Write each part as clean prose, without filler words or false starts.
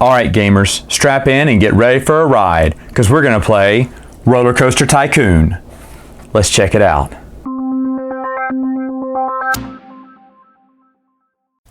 All right, gamers, strap in and get ready for a ride, because we're going to play Roller Coaster Tycoon. Let's check it out.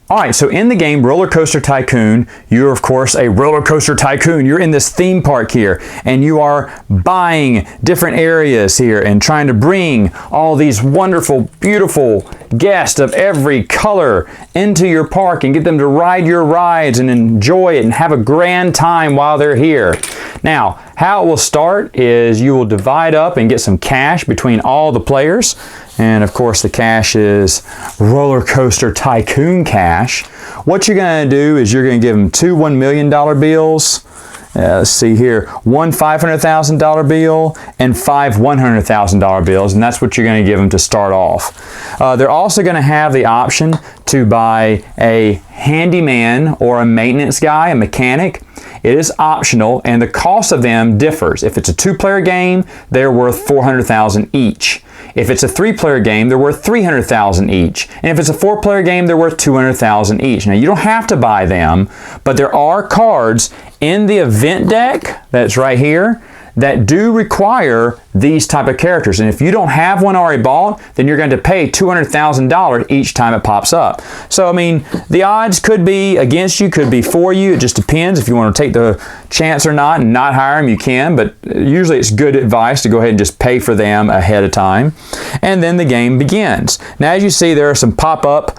Alright, so in the game Roller Coaster Tycoon, you're of course a roller coaster tycoon. You're in this theme park here, and you are buying different areas here and trying to bring all these wonderful, beautiful guests of every color into your park and get them to ride your rides and enjoy it and have a grand time while they're here. Now, how it will start is you will divide up and get some cash between all the players. And of course the cash is Roller Coaster Tycoon cash. What you're going to do is you're going to give them two $1 million bills. Let's see here, one $500,000 bill and five $100,000 bills, and that's what you're going to give them to start off. They're also going to have the option to buy a handyman or a maintenance guy, a mechanic. It is optional, and the cost of them differs. If it's a two-player game, they're worth $400,000 each. If it's a three-player game, they're worth $300,000 each. And if it's a four-player game, they're worth $200,000 each. Now, you don't have to buy them, but there are cards in the event deck that's right here that do require these type of characters. And if you don't have one already bought, then you're going to pay $200,000 each time it pops up. So, I mean, the odds could be against you, could be for you. It just depends. If you want to take the chance or not and not hire them, you can. But usually it's good advice to go ahead and just pay for them ahead of time. And then the game begins. Now, as you see, there are some pop-up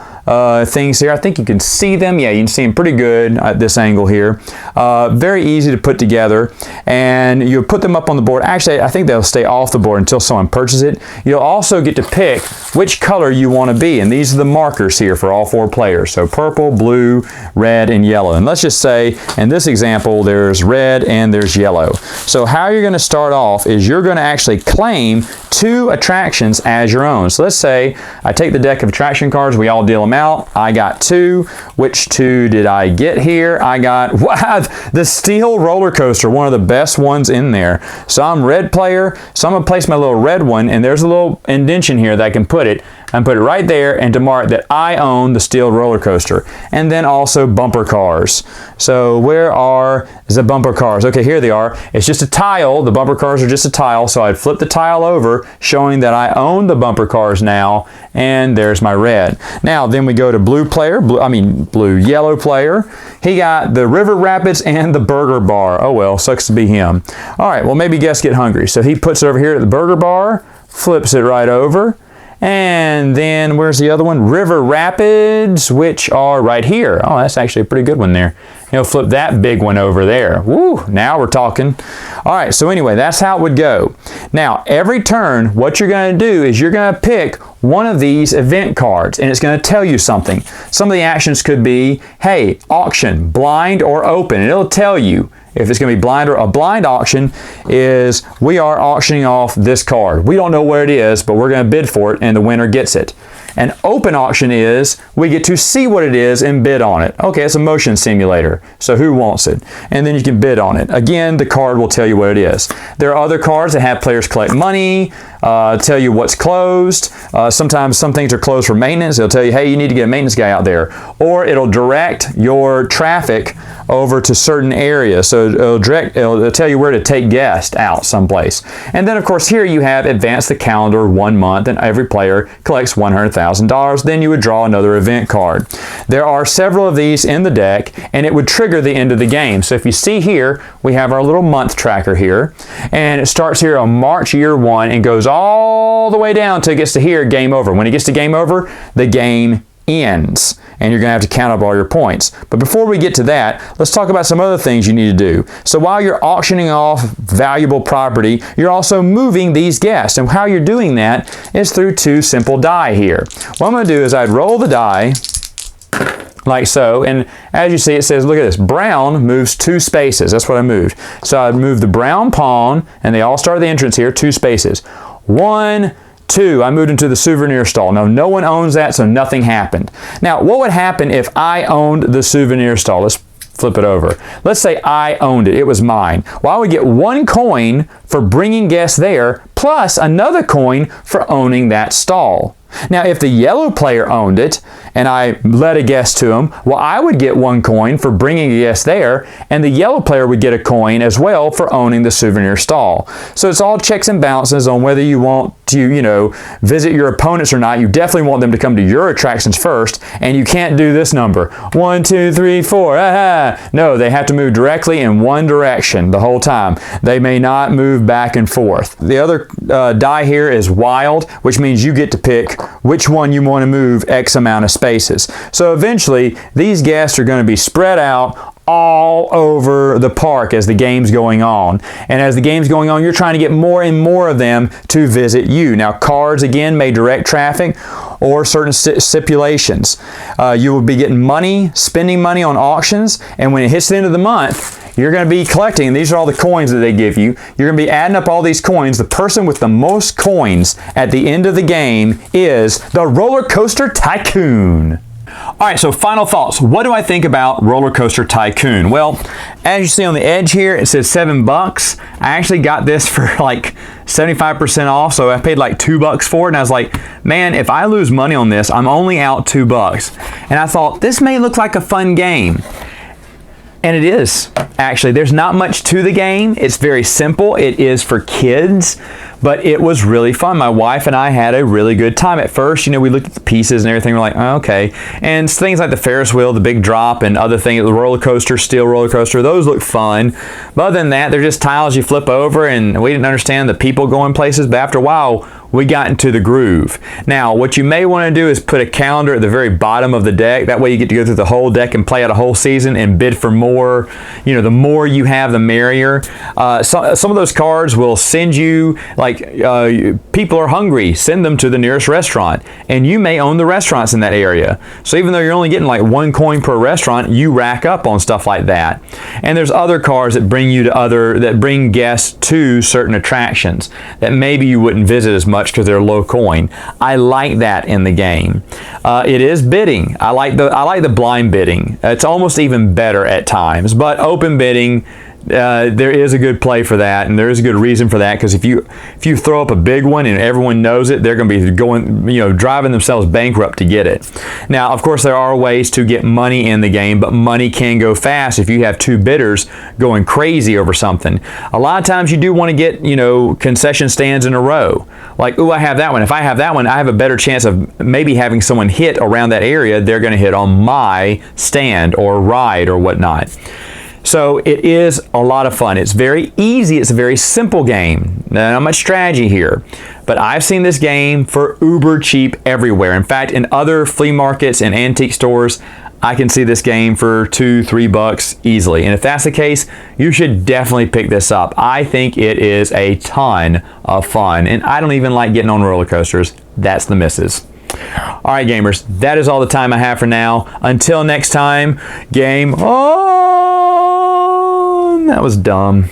things here. I think you can see them. Yeah, you can see them pretty good at this angle here. Very easy to put together, and you put them up on the board. Actually, I think they'll stay off the board until someone purchases it. You'll also get to pick which color you want to be, and these are the markers here for all four players. So purple, blue, red, and yellow. And let's just say in this example there's red and there's yellow. So how you're going to start off is you're going to actually claim two attractions as your own. So let's say I take the deck of attraction cards, we all deal them out. I got two. Which two did I get here? I got, wow, the steel roller coaster, one of the best ones in there. So I'm red player, so I'm going to place my little red one, and there's a little indentation here that I can put it. And put it right there and to mark that I own the steel roller coaster. And then also bumper cars. So where is the bumper cars? Okay, here they are. It's just a tile. The bumper cars are just a tile. So I'd flip the tile over, showing that I own the bumper cars now. And there's my red. Now then we go to yellow player. He got the River Rapids and the Burger Bar. Oh well, sucks to be him. All right, well maybe guests get hungry. So he puts it over here at the Burger Bar, flips it right over. And then where's the other one? River Rapids, which are right here. Oh, that's actually a pretty good one there. He'll flip that big one over there. Woo, now we're talking. All right, so anyway, that's how it would go. Now, every turn, what you're going to do is you're going to pick one of these event cards, and it's going to tell you something. Some of the actions could be, hey, auction, blind or open, and it'll tell you. If it's going to be blind or a blind auction is we are auctioning off this card. We don't know where it is, but we're going to bid for it and the winner gets it. An open auction is we get to see what it is and bid on it. Okay, it's a motion simulator, so who wants it? And then you can bid on it. Again, the card will tell you what it is. There are other cards that have players collect money, tell you what's closed. Sometimes some things are closed for maintenance. It'll tell you, hey, you need to get a maintenance guy out there. Or it'll direct your traffic over to certain areas. So it'll tell you where to take guests out someplace. And then of course here you have advance the calendar 1 month, and every player collects $100,000. Then you would draw another event card. There are several of these in the deck, and it would trigger the end of the game. So if you see here, we have our little month tracker here, and it starts here on March year 1 and goes all the way down until it gets to here, game over. When it gets to game over, the game ends, and you're going to have to count up all your points. But before we get to that, let's talk about some other things you need to do. So while you're auctioning off valuable property, you're also moving these guests, and how you're doing that is through two simple die here. What I'm going to do is I'd roll the die like so, and as you see it says, look at this, brown moves 2 spaces. That's what I moved. So I'd move the brown pawn, and they all start at the entrance here, 2 spaces. 1, 2, I moved into the souvenir stall. Now, no one owns that, so nothing happened. Now, what would happen if I owned the souvenir stall? Let's flip it over. Let's say I owned it. It was mine. Well, I would get 1 coin for bringing guests there, plus another coin for owning that stall. Now, if the yellow player owned it and I led a guest to him, well, I would get 1 coin for bringing a guest there, and the yellow player would get a coin as well for owning the souvenir stall. So it's all checks and balances on whether you want to, visit your opponents or not. You definitely want them to come to your attractions first, and you can't do this number. 1, 2, 3, 4. Aha! No, they have to move directly in one direction the whole time. They may not move back and forth. The other die here is wild, which means you get to pick which one you want to move X amount of spaces. So eventually, these guests are going to be spread out all over the park as the game's going on. And as the game's going on, you're trying to get more and more of them to visit you. Now, cards, again, may direct traffic or certain stipulations. You will be getting money, spending money on auctions, and when it hits the end of the month, you're going to be collecting, and these are all the coins that they give you. You're going to be adding up all these coins. The person with the most coins at the end of the game is the Roller Coaster Tycoon. All right, so final thoughts. What do I think about Roller Coaster Tycoon? Well, as you see on the edge here, it says $7. I actually got this for like 75% off, so I paid like $2 for it, and I was like, man, if I lose money on this, I'm only out $2. And I thought, this may look like a fun game. And it is, actually. There's not much to the game. It's very simple. It is for kids, but it was really fun. My wife and I had a really good time. At first, we looked at the pieces and everything. We're like, oh, okay. And things like the Ferris wheel, the big drop, and other things, the roller coaster, steel roller coaster, those look fun. But other than that, they're just tiles you flip over, and we didn't understand the people going places, but after a while, we got into the groove. Now, what you may want to do is put a calendar at the very bottom of the deck. That way you get to go through the whole deck and play out a whole season and bid for more. The more you have, the merrier. Some of those cards will send you, like, people are hungry, send them to the nearest restaurant. And you may own the restaurants in that area. So even though you're only getting like 1 coin per restaurant, you rack up on stuff like that. And there's other cards that bring guests to certain attractions that maybe you wouldn't visit as much because they're low coin. I like that in the game. It is bidding. I like the blind bidding. It's almost even better at times, but open bidding, there is a good play for that, and there is a good reason for that, because if you throw up a big one and everyone knows it, they're going to be driving themselves bankrupt to get it. Now, of course, there are ways to get money in the game, but money can go fast if you have 2 bidders going crazy over something. A lot of times you do want to get, concession stands in a row. Like, ooh, I have that one. If I have that one, I have a better chance of maybe having someone hit around that area. They're going to hit on my stand or ride or whatnot. So it is a lot of fun. It's very easy. It's a very simple game. Not much strategy here. But I've seen this game for uber cheap everywhere. In fact, in other flea markets and antique stores, I can see this game for $2, $3 easily. And if that's the case, you should definitely pick this up. I think it is a ton of fun. And I don't even like getting on roller coasters. That's the misses. All right, gamers, that is all the time I have for now. Until next time, game on. That was dumb.